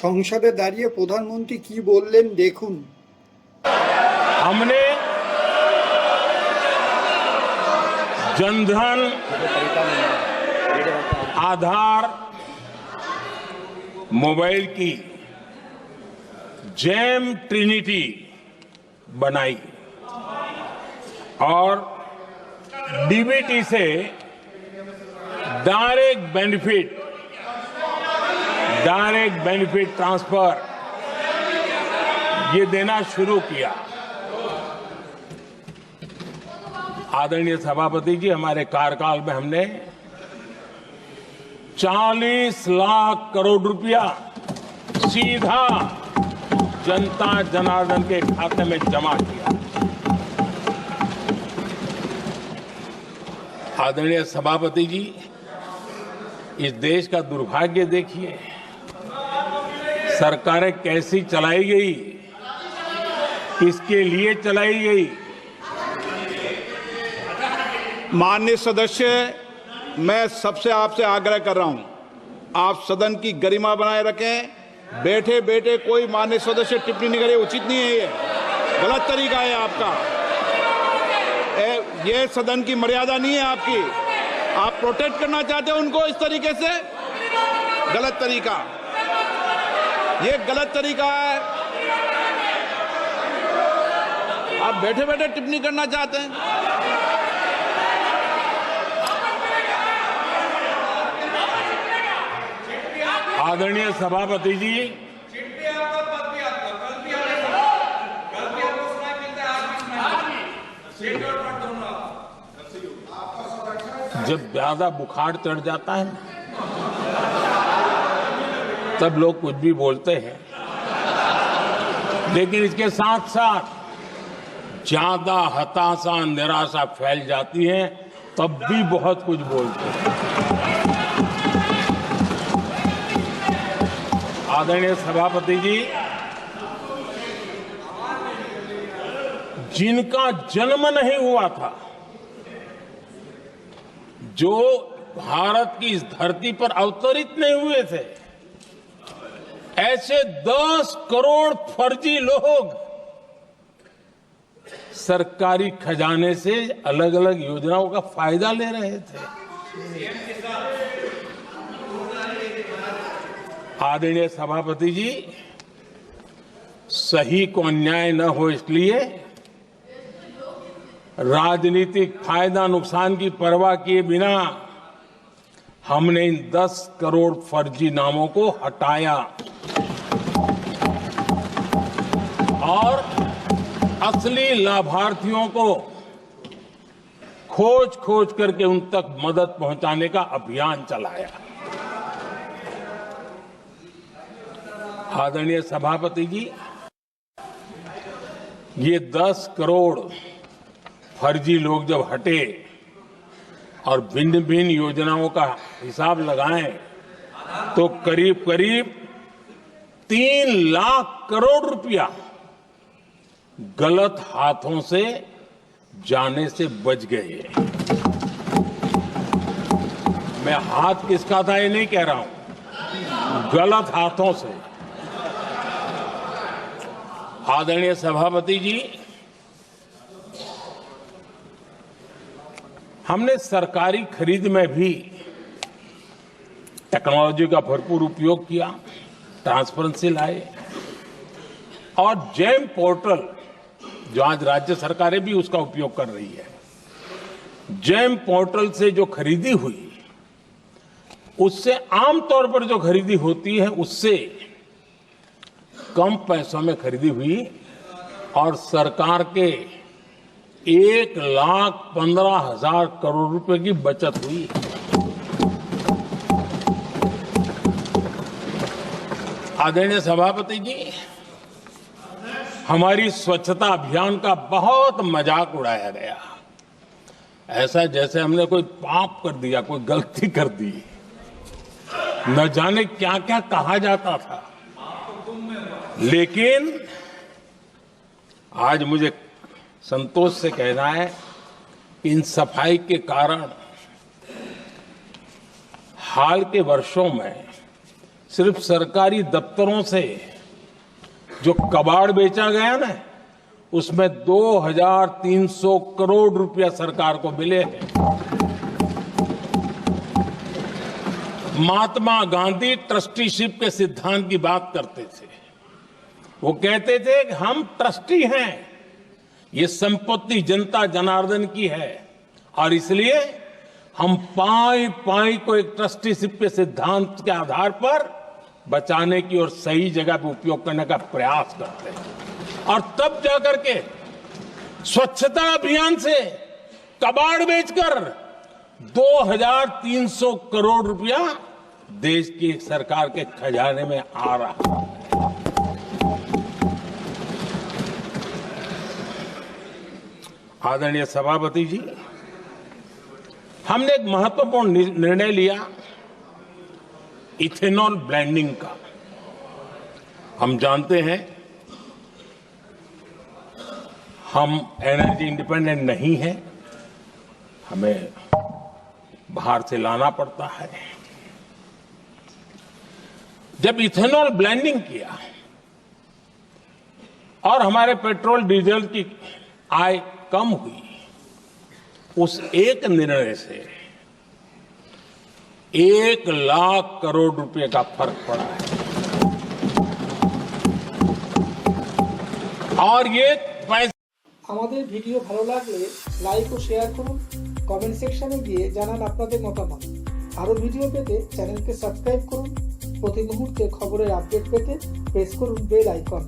সংসদে দাঁড়িয়ে প্রধানমন্ত্রী কি বললেন দেখুন। हमने जनधन, आधार, मोबाइल की जेम ट्रिनिटी बनाई और डीबीटी से डायरेक्ट बेनिफिट ट्रांसफर ये देना शुरू किया। आदरणीय सभापति जी, हमारे कार्यकाल में हमने 40 लाख करोड़ रुपया सीधा जनता जनार्दन के खाते में जमा किया। आदरणीय सभापति जी, इस देश का दुर्भाग्य देखिए, सरकारें कैसी चलाई गई, किसके लिए चलाई गई। माननीय सदस्य, मैं सबसे आपसे आग्रह कर रहा हूं, आप सदन की गरिमा बनाए रखें। बैठे बैठे कोई माननीय सदस्य टिप्पणी नहीं करे, उचित नहीं है, ये गलत तरीका है आपका। ये सदन की मर्यादा नहीं है आपकी। आप प्रोटेक्ट करना चाहते हो उनको इस तरीके से, गलत तरीका, ये गलत तरीका है। आप बैठे बैठे टिप्पणी करना चाहते हैं। आदरणीय सभापति जी, जब ज्यादा बुखार चढ़ जाता है तब लोग कुछ भी बोलते हैं, लेकिन इसके साथ साथ ज्यादा हताशा निराशा फैल जाती है तब भी बहुत कुछ बोलते हैं। आदरणीय सभापति जी, जिनका जन्म नहीं हुआ था, जो भारत की इस धरती पर अवतरित नहीं हुए थे, ऐसे 10 करोड़ फर्जी लोग सरकारी खजाने से अलग अलग योजनाओं का फायदा ले रहे थे। आदरणीय सभापति जी, सही को अन्याय न हो इसलिए राजनीतिक फायदा नुकसान की परवाह किए बिना हमने इन 10 करोड़ फर्जी नामों को हटाया और असली लाभार्थियों को खोज खोज करके उन तक मदद पहुंचाने का अभियान चलाया। आदरणीय सभापति जी, ये 10 करोड़ फर्जी लोग जब हटे और भिन्न भिन्न योजनाओं का हिसाब लगाएं तो करीब करीब 3 लाख करोड़ रुपया गलत हाथों से जाने से बच गए। मैं हाथ किसका था ये नहीं कह रहा हूं, गलत हाथों से। आदरणीय सभापति जी, हमने सरकारी खरीद में भी टेक्नोलॉजी का भरपूर उपयोग किया, ट्रांसपेरेंसी लाए और जेम पोर्टल, जो आज राज्य सरकारें भी उसका उपयोग कर रही है, जेम पोर्टल से जो खरीदी हुई, उससे आमतौर पर जो खरीदी होती है उससे कम पैसों में खरीदी हुई और सरकार के 1,15,000 करोड़ रुपए की बचत हुई। आदरणीय सभापति जी, हमारी स्वच्छता अभियान का बहुत मजाक उड़ाया गया, ऐसा जैसे हमने कोई पाप कर दिया, कोई गलती कर दी, न जाने क्या क्या कहा जाता था। लेकिन आज मुझे संतोष से कहना है कि इन सफाई के कारण हाल के वर्षों में सिर्फ सरकारी दफ्तरों से जो कबाड़ बेचा गया ना, उसमें 2300 करोड़ रुपया सरकार को मिले हैं। महात्मा गांधी ट्रस्टीशिप के सिद्धांत की बात करते थे। वो कहते थे कि हम ट्रस्टी हैं, ये संपत्ति जनता जनार्दन की है और इसलिए हम पाई पाई को एक ट्रस्टीशिप के सिद्धांत के आधार पर बचाने की और सही जगह पर उपयोग करने का प्रयास करते हैं। और तब जाकर के स्वच्छता अभियान से कबाड़ बेचकर 2300 करोड़ रुपया देश की सरकार के खजाने में आ रहा है। आदरणीय सभापति जी, हमने एक महत्वपूर्ण निर्णय लिया इथेनॉल ब्लेंडिंग का। हम जानते हैं हम एनर्जी इंडिपेंडेंट नहीं है, हमें बाहर से लाना पड़ता है। जब इथेनॉल ब्लेंडिंग किया और हमारे पेट्रोल डीजल की आय कम हुई, उस एक निर्णय से 1 लाख करोड़ रुपए का फर्क पड़ा है। और ये पैसे আমাদের ভিডিও ভালো লাগলে লাইক ও শেয়ার করুন, কমেন্ট সেকশনে গিয়ে জানান আপনাদের মতামত। আরো ভিডিও পেতে চ্যানেলকে সাবস্ক্রাইব করুন। প্রতি মুহূর্তে খবরের আপডেট পেতে প্রেস করুন বেল আইকন।